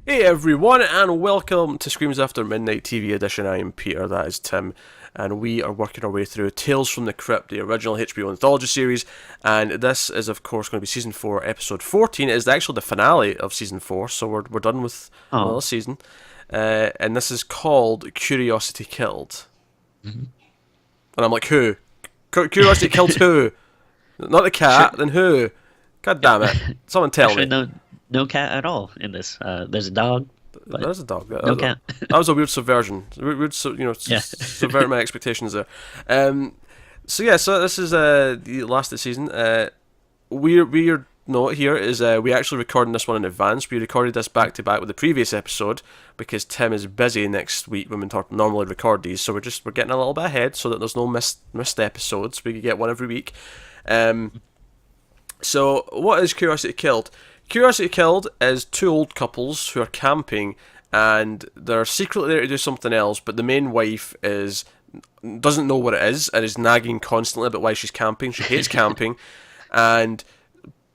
Hey everyone, and welcome to Screams After Midnight TV edition. I am Peter, that is Tim, and we are working our way through Tales From the Crypt, the original HBO anthology series, and this is of course going to be Season 4, Episode 14. It is actually the finale of Season 4, so we're done with another Oh, season, and this is called Curiosity Killed. hmm And I'm like, who? Curiosity killed who? Not the sure. cat, then who? God damn it. Someone tell Actually, me. no cat at all in this. There's a dog, but There's a dog. no cat. That was a weird subversion. Weird, Yeah. subvert my expectations there. So this is the last of the season. Weird note here is we actually recording this one in advance. We recorded this back to back with the previous episode because Tim is busy next week when we normally record these. So we're getting a little bit ahead so that there's no missed episodes. We can get one every week. Um, so what is Curiosity Killed? Curiosity Killed is two old couples who are camping and they're secretly there to do something else, but the main wife is doesn't know what it is and is nagging constantly about why she's camping. She hates camping, and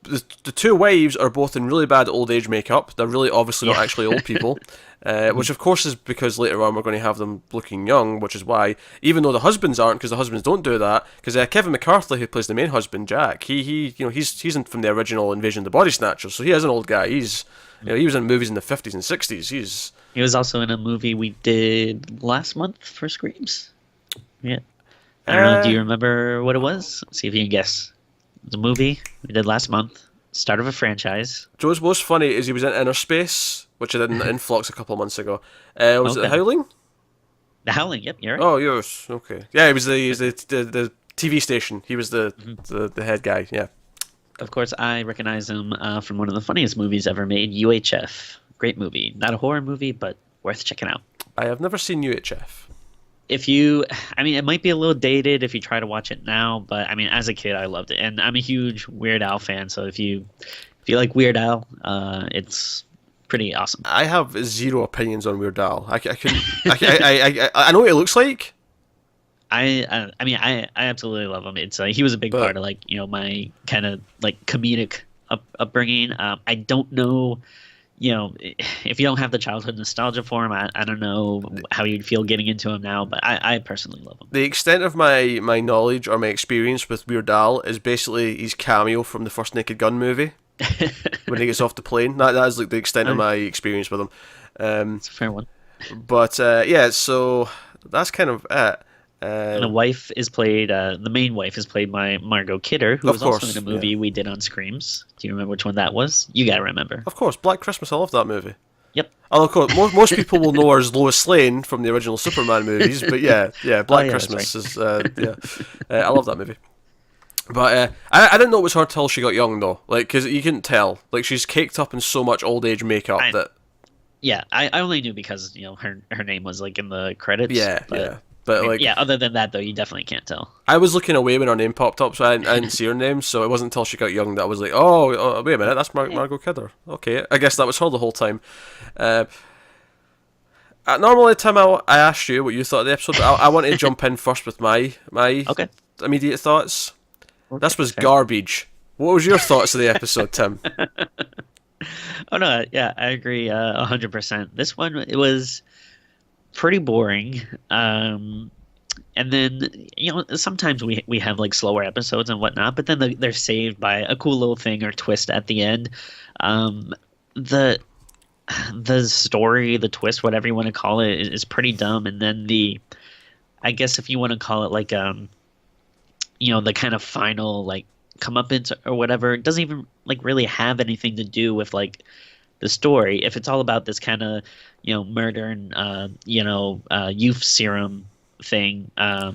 the two wives are both in really bad old age makeup. They're really obviously not Yeah. actually old people, Mhm. which of course is because later on we're going to have them looking young, which is why, even though the husbands aren't, because the husbands don't do that, because Kevin McCarthy, who plays the main husband, Jack, he's from the original Invasion of the Body Snatchers, so he is an old guy. He was in movies in the 50s and 60s. He was also in a movie we did last month for Screams. Yeah. I don't know. Do Uh, you remember what it was? See if you can guess. The movie we did last month. Start of a franchise. Joe's most funny is he was in Inner Space, which I did in Influx a couple of months ago. Was it The Okay. Howling? The Howling. Yep, you're right. Oh, yes. Okay. Yeah, he was the TV station. He was the, Mhm. the head guy. Yeah. Of course, I recognize him from one of the funniest movies ever made, UHF. Great movie. Not a horror movie, but worth checking out. I have never seen UHF. If you I mean, it might be a little dated if you try to watch it now, but I mean, as a kid I loved it, and I'm a huge Weird Al fan, so if you like Weird Al, it's pretty awesome. I have zero opinions on Weird Al. I couldn't. I know what it looks like, I absolutely love him. It's he was a big but part of, like, my kind of like comedic upbringing. I don't know, if you don't have the childhood nostalgia for him, I don't know how you'd feel getting into him now, but I personally love him. the extent of my knowledge or my experience with Weird Al is basically his cameo from the first Naked Gun movie when he gets off the plane. That is like the extent of Uh, my experience with him. it's a fair one. But yeah, so that's kind of it. And the main wife is played by Margot Kidder, who Of was also course, in a yeah. movie we did on Screams. Do you remember which one that was? You gotta remember. Of course, Black Christmas. I love that movie. Yep. Although, of course, most people will know her as Lois Lane from the original Superman movies, but yeah, Oh Black yeah, that's Christmas right. is yeah. I love that movie. But I didn't know it was her till she got young though, like because you couldn't tell. Like she's caked up in so much old age makeup I that Yeah, I only knew because her name was like in the credits. yeah, But yeah. But like yeah, other than that though, you definitely can't tell. I was looking away when her name popped up, so I didn't see her name. So it wasn't until she got young that I was like, oh wait a minute, that's Yeah. Margot Kidder. Okay, I guess that was her the whole time. Uh, Normally, Tim, I asked you what you thought of the episode, but I want to jump in first with my Okay. immediate thoughts. Okay. This was Fair. garbage. What was your thoughts of the episode, Tim? Oh no, yeah, I agree 100%. This one, it was pretty boring. And then sometimes we have like slower episodes and whatnot, but then they're saved by a cool little thing or twist at the end. The the story, the twist, whatever you want to call it, is pretty dumb. And then I guess if you want to call it like the kind of final like comeuppance or whatever, it doesn't even like really have anything to do with like the story. If it's all about this kind of murder and youth serum thing, Yeah,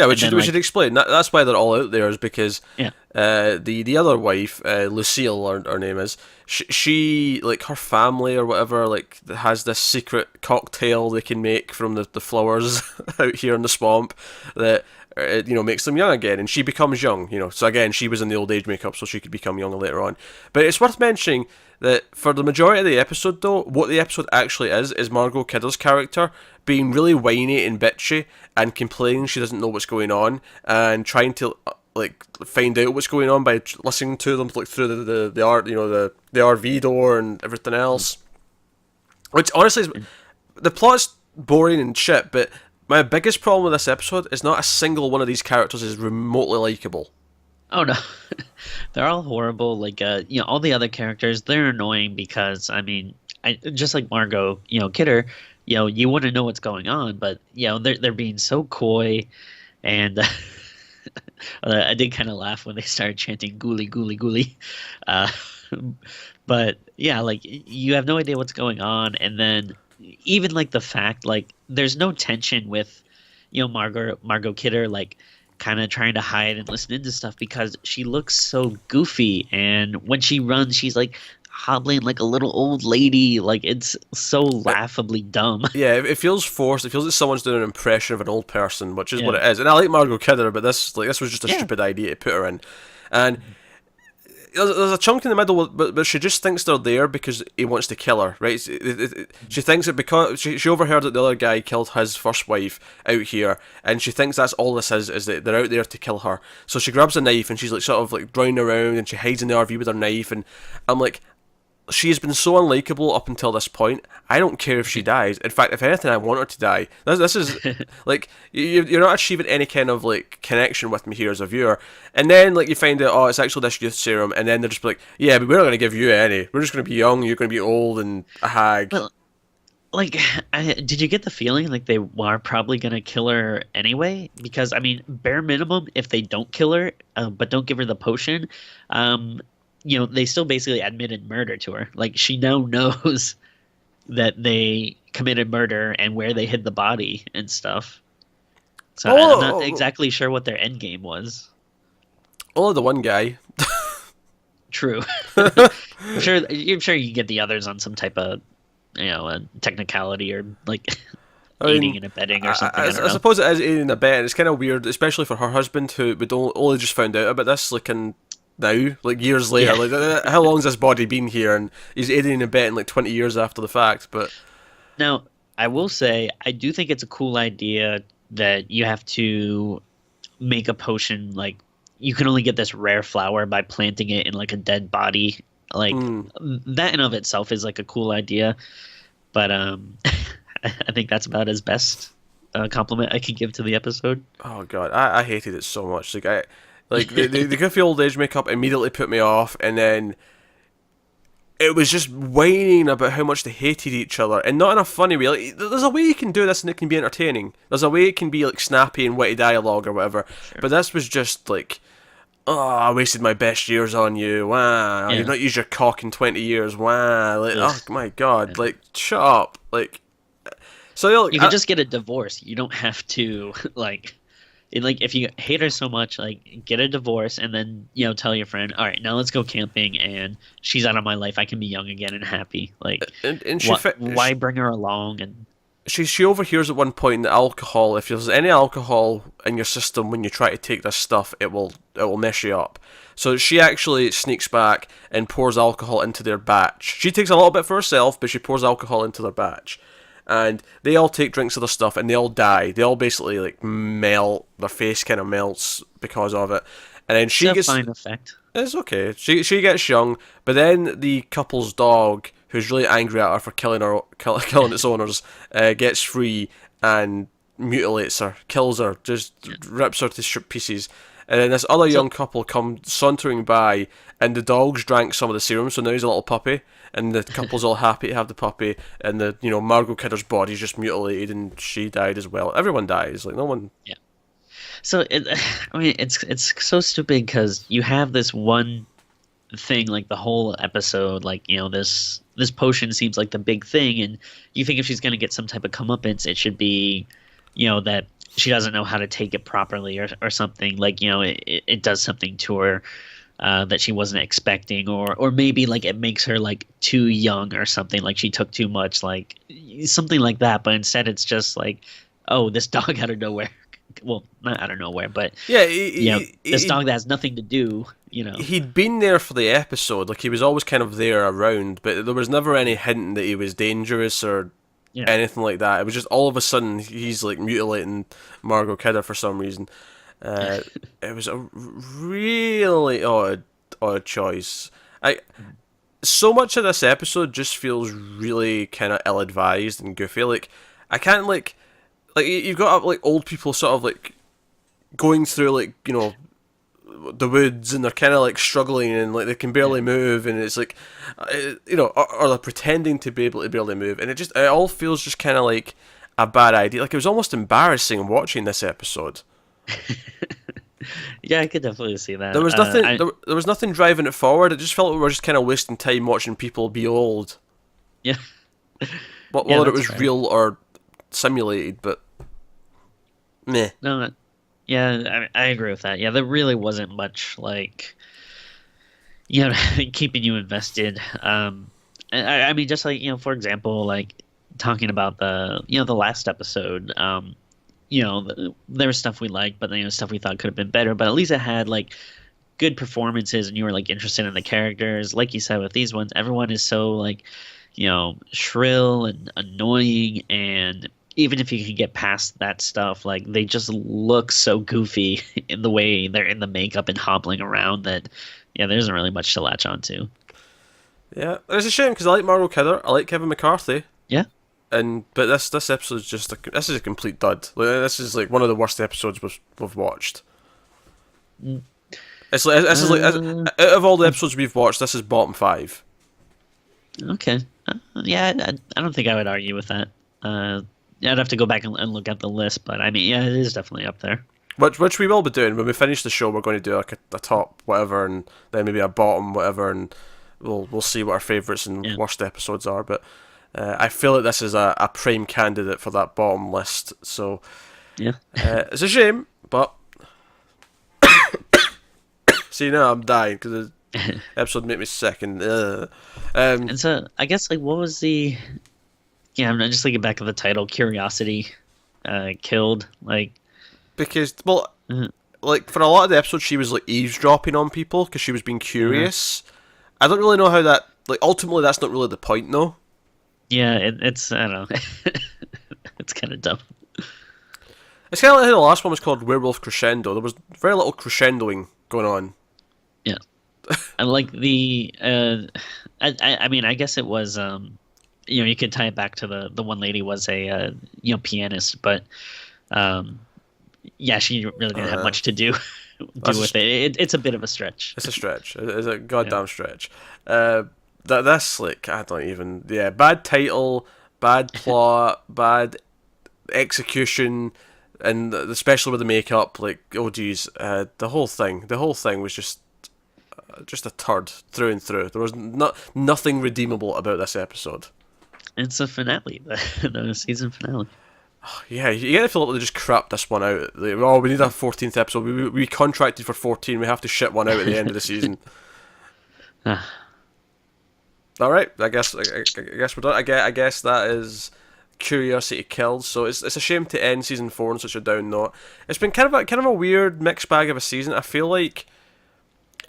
and then we like should explain. That's why they're all out there is because yeah. the other wife, Lucille, her name is. She like her family or whatever like has this secret cocktail they can make from the flowers out here in the swamp that makes them young again, and she becomes young. So again, she was in the old age makeup, so she could become young later on. But it's worth mentioning that for the majority of the episode, though, what the episode actually is Margot Kidder's character being really whiny and bitchy and complaining she doesn't know what's going on and trying to like find out what's going on by listening to them like through the art the RV door and everything else. Which honestly, the plot's boring and shit. But my biggest problem with this episode is not a single one of these characters is remotely likable. Oh no, they're all horrible. Like all the other characters, they're annoying because I mean, just like Margot, Kidder, you want to know what's going on, but they're being so coy, and I did kind of laugh when they started chanting "Ghoulie, ghoulie, ghoulie," uh, but yeah, like you have no idea what's going on, and then even like the fact like there's no tension with Margot Kidder like kind of trying to hide and listen into stuff because she looks so goofy, and when she runs she's like hobbling like a little old lady, like it's so laughably dumb. Yeah, it feels forced. It feels like someone's doing an impression of an old person, which is what Yeah, it is. And I like Margot Kidder, but this was just a yeah. stupid idea to put her in. And there's a chunk in the middle, but she just thinks they're there because he wants to kill her, right? She thinks that because she overheard that the other guy killed his first wife out here, and she thinks that's all this is that they're out there to kill her. So she grabs a knife and she's like sort of like running around, and she hides in the RV with her knife, and I'm like, she's been so unlikable up until this point. I don't care if she dies. In fact, if anything, I want her to die. This is like you're not achieving any kind of like connection with me here as a viewer. And then like you find out, oh, it's actually this youth serum, and then they're just like, yeah, but we're not going to give you any. We're just going to be young. You're going to be old and a hag. Well, like, did you get the feeling like they are probably gonna kill her anyway? Because I mean, bare minimum, if they don't kill her, but don't give her the potion, um, they still basically admitted murder to her. Like, she now knows that they committed murder and where they hid the body and stuff. So I'm not exactly sure what their end game was. Only the one guy. True. I'm sure you get the others on some type of a technicality or like aiding and abetting or something. I don't know. suppose it is aiding and abetting. It's kind of weird, especially for her husband, who would only just found out about this like now, like years later. Yeah. Like, how long's this body been here? And he's aiding and abetting like 20 years after the fact. But Now, I will say, I do think it's a cool idea that you have to make a potion like you can only get this rare flower by planting it in like a dead body. Like that in of itself is like a cool idea, but I think that's about as best compliment I can give to the episode. oh god, I hated it so much. Like the goofy old age makeup immediately put me off, and then it was just whining about how much they hated each other, and not in a funny way. Like, there's a way you can do this and it can be entertaining. There's a way it can be like snappy and witty dialogue or whatever. Sure. But this was just like, oh, I wasted my best years on you. Wow, Yeah. you've not used your cock in 20 years. Wow, like, Ugh. oh my god, Yeah. like shut up. Like, so look, You could just get a divorce. You don't have to like if you hate her so much, like get a divorce and then tell your friend, all right, now let's go camping and she's out of my life. I can be young again and happy. Like, and why bring her along? And she overhears at one point that alcohol, if there's any alcohol in your system when you try to take this stuff, it will mess you up. So she actually sneaks back and pours alcohol into their batch. She takes a little bit for herself, but she pours alcohol into their batch. And they all take drinks of the stuff and they all die. They all basically like melt. Their face kind of melts because of it. And then she it's a gets fine effect. it's okay. She gets young, but then the couple's dog, who's really angry at her for killing its owners, gets free and mutilates her, kills her, just rips her to pieces. And then this other young couple come sauntering by, and the dog's drank some of the serum, so now he's a little puppy. And the couple's all happy to have the puppy, and the Margot Kidder's body's just mutilated, and she died as well. Everyone dies, like no one. Yeah. So I mean, it's so stupid because you have this one thing, like the whole episode, like this potion seems like the big thing, and you think if she's gonna get some type of comeuppance, it should be, that she doesn't know how to take it properly or something. Like it does something to her. That she wasn't expecting, or maybe like it makes her like too young or something, like she took too much, like something like that. But instead, it's just like, oh, this dog out of nowhere. Well, not out of nowhere, but Yeah, this dog that has nothing to do. He'd been there for the episode, like he was always kind of there around, but there was never any hint that he was dangerous or anything like that. It was just all of a sudden he's like mutilating Margot Kidder for some reason. It was a really odd choice. so much of this episode just feels really kind of ill-advised and goofy. Like, I can't like you've got like old people sort of like going through like the woods, and they're kind of like struggling, and like they can barely move, and it's like or they're pretending to be able to barely move, and it all feels just kind of like a bad idea. Like, it was almost embarrassing watching this episode. Yeah, I could definitely see that. There was nothing. There was nothing driving it forward. It just felt like we were just kind of wasting time watching people be old. Yeah. Whether it that's was fair. real or simulated, but meh. No, yeah, I agree with that. Yeah, there really wasn't much like, keeping you invested. I mean, just like, for example, like talking about the last episode. There was stuff we liked, but stuff we thought could have been better. But at least it had like good performances, and you were like interested in the characters. Like you said with these ones, everyone is so like, shrill and annoying, and even if you can get past that stuff, like they just look so goofy in the way they're in the makeup and hobbling around that, there isn't really much to latch onto. Yeah, it's a shame because I like Margot Kidder, I like Kevin McCarthy, Yeah. but this episode is this is a complete dud. Like, this is like one of the worst episodes we've watched. Mm. It's like this is like out of all the episodes we've watched, this is bottom 5. Okay. Yeah, I don't think I would argue with that. I'd have to go back and look at the list, but I mean, yeah, it is definitely up there. Which we will be doing when we finish the show. We're going to do like a top whatever, and then maybe a bottom whatever, and we'll see what our favourites and worst episodes are. But I feel like this is a prime candidate for that bottom list. So Yeah. it's a shame, but see, now I'm dying because the episode made me sick, and And so I guess like what was the I'm just thinking back of the title, Curiosity Killed, like because uh, like for a lot of the episodes she was like eavesdropping on people because she was being curious. I don't really know how that, like, ultimately that's not really the point though. yeah, it's I don't know. It's kind of dumb. It's kind of like how the last one was called Werewolf Crescendo. There was very little crescendoing going on. Yeah. And like the I mean, I guess it was you could tie it back to the one lady was a pianist, but yeah, she really didn't have much to do with it. It's a bit of a stretch. It's a stretch. It's a goddamn stretch. That's like, I don't even, bad title, bad plot, bad execution, and especially with the makeup, like, oh geez, the whole thing was just a turd through and through. There was nothing redeemable about this episode. It's a finale, the season finale. Yeah, you get the feel like they just crapped this one out. Like, oh, we need a 14th episode. We contracted for 14. We have to shit one out at the end of the season. All right, I guess we're done. I guess that is Curiosity Killed. So it's a shame to end season 4 on such a down note. It's been kind of a weird mixed bag of a season. I feel like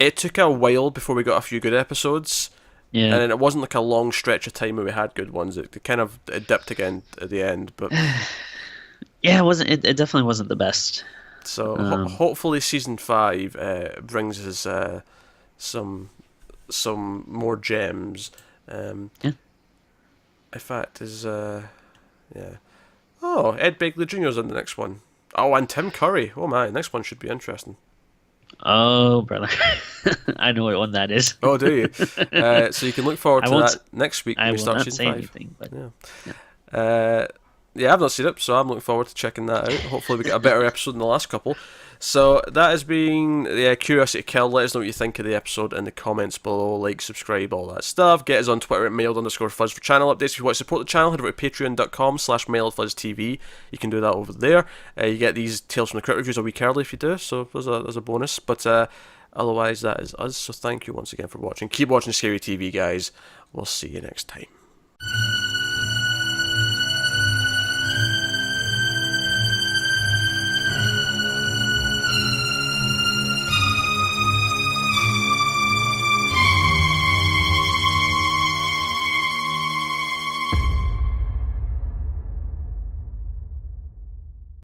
it took a while before we got a few good episodes. Yeah. And then it wasn't like a long stretch of time where we had good ones. It dipped again at the end, but yeah, it wasn't. It definitely wasn't the best. So hopefully season 5 brings us some more gems. Yeah. In fact, Oh, Ed Begley Jr.'s in the next one. Oh, and Tim Curry. Oh my, next one should be interesting. Oh, brother. I know what one that is. Oh, do you? So you can look forward to that next week when I we will start not season say 5. anything, but Yeah, I've not seen it, so I'm looking forward to checking that out. Hopefully we get a better episode than the last couple. So that has been Curiosity Killed. Let us know what you think of the episode in the comments below. Like, subscribe, all that stuff. Get us on Twitter at mailed_fuzz for channel updates. If you want to support the channel, head over to patreon.com/mailedfuzztv. You can do that over there. You get these Tales from the Crypt reviews a week early if you do, so there's a bonus. But otherwise, that is us. So thank you once again for watching. Keep watching Scary TV, guys. We'll see you next time.